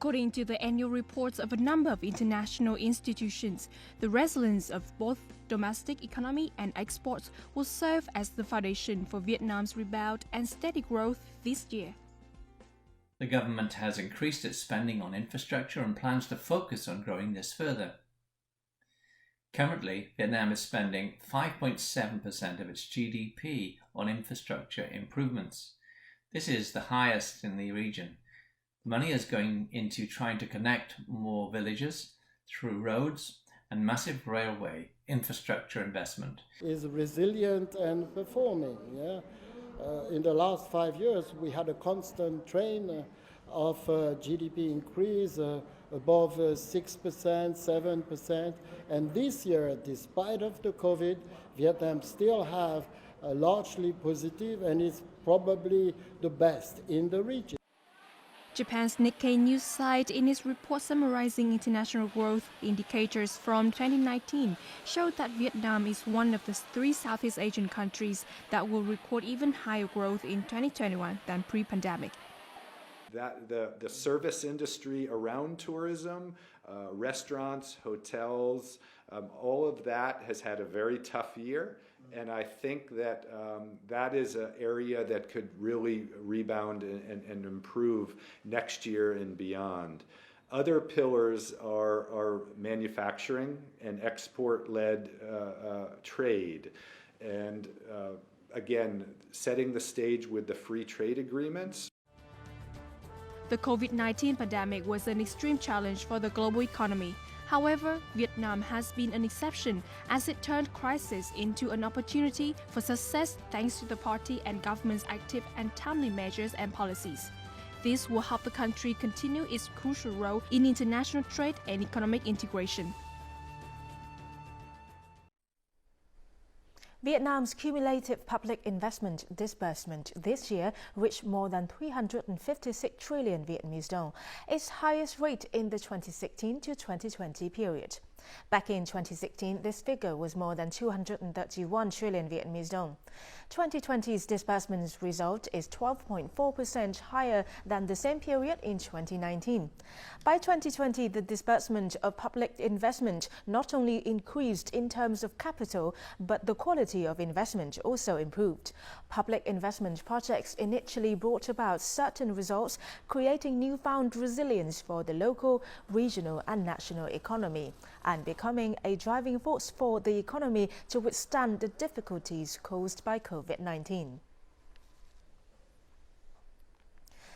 According to the annual reports of a number of international institutions, the resilience of both domestic economy and exports will serve as the foundation for Vietnam's rebound and steady growth this year. The government has increased its spending on infrastructure and plans to focus on growing this further. Currently, Vietnam is spending 5.7% of its GDP on infrastructure improvements. This is the highest in the region. The money is going into trying to connect more villages through roads and massive railway infrastructure investment. Is resilient and performing. In the last 5 years, we had a constant trend of GDP increase above 6%, 7%. And this year, despite of the COVID, Vietnam still have a largely positive and is probably the best in the region. Japan's Nikkei news site, in its report summarizing international growth indicators from 2019, showed that Vietnam is one of the 3 Southeast Asian countries that will record even higher growth in 2021 than pre-pandemic. That the service industry around tourism, restaurants, hotels, all of that has had a very tough year. And I think that that is an area that could really rebound and improve next year and beyond. Other pillars are manufacturing and export-led trade. And again, setting the stage with the free trade agreements. The COVID-19 pandemic was an extreme challenge for the global economy. However, Vietnam has been an exception as it turned crisis into an opportunity for success thanks to the party and government's active and timely measures and policies. This will help the country continue its crucial role in international trade and economic integration. Vietnam's cumulative public investment disbursement this year reached more than 356 trillion Vietnamese dong, its highest rate in the 2016 to 2020 period. Back in 2016, this figure was more than 231 trillion Vietnamese dong. 2020's disbursements result is 12.4% higher than the same period in 2019. By 2020, the disbursement of public investment not only increased in terms of capital, but the quality of investment also improved. Public investment projects initially brought about certain results, creating newfound resilience for the local, regional and national economy, and becoming a driving force for the economy to withstand the difficulties caused by COVID-19.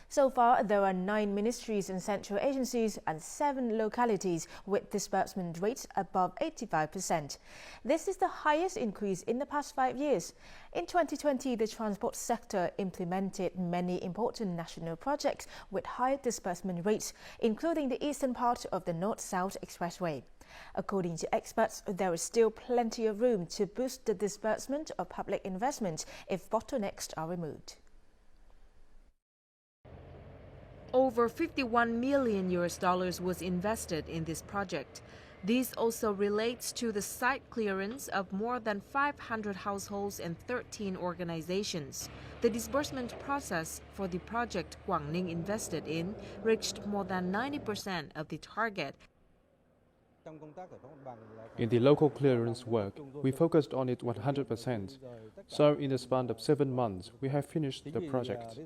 So far, there are 9 ministries and central agencies and 7 localities with disbursement rates above 85%. This is the highest increase in the past 5 years. In 2020, the transport sector implemented many important national projects with high disbursement rates, including the eastern part of the North-South Expressway. According to experts, there is still plenty of room to boost the disbursement of public investment if bottlenecks are removed. Over $51 million was invested in this project. This also relates to the site clearance of more than 500 households and 13 organizations. The disbursement process for the project Quảng Ninh invested in reached more than 90% of the target. In the local clearance work, we focused on it 100%. So in the span of 7 months, we have finished the project.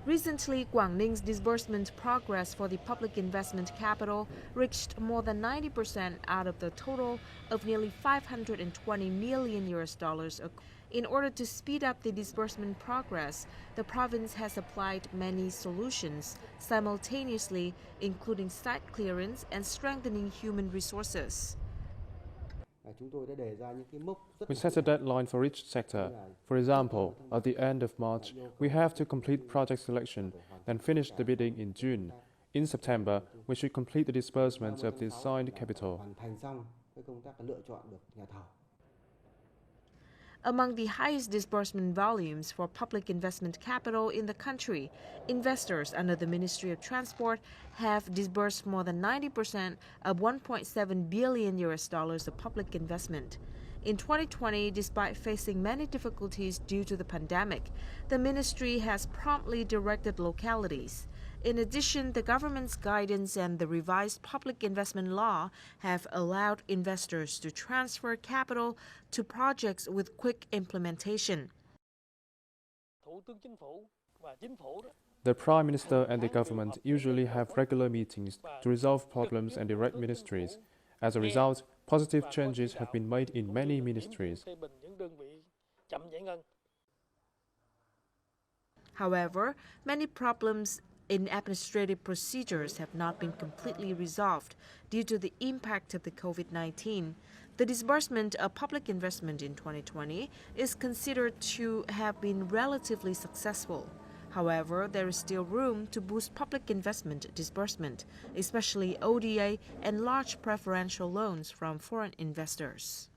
Recently, Quảng Ning's disbursement progress for the public investment capital reached more than 90% out of the total of nearly $520 million. In order to speed up the disbursement progress, the province has applied many solutions simultaneously, including site clearance and strengthening human resources. We set a deadline for each sector. For example, at the end of March, we have to complete project selection, then finish the bidding in June. In September, we should complete the disbursement of the assigned capital. Among the highest disbursement volumes for public investment capital in the country, investors under the Ministry of Transport have disbursed more than 90% of $1.7 billion of public investment. In 2020, despite facing many difficulties due to the pandemic, the ministry has promptly directed localities. In addition, the government's guidance and the revised public investment law have allowed investors to transfer capital to projects with quick implementation. The Prime Minister and the government usually have regular meetings to resolve problems and direct ministries. As a result, positive changes have been made in many ministries. However, many problems in administrative procedures have not been completely resolved due to the impact of the COVID-19. The disbursement of public investment in 2020 is considered to have been relatively successful. However, there is still room to boost public investment disbursement, especially ODA and large preferential loans from foreign investors.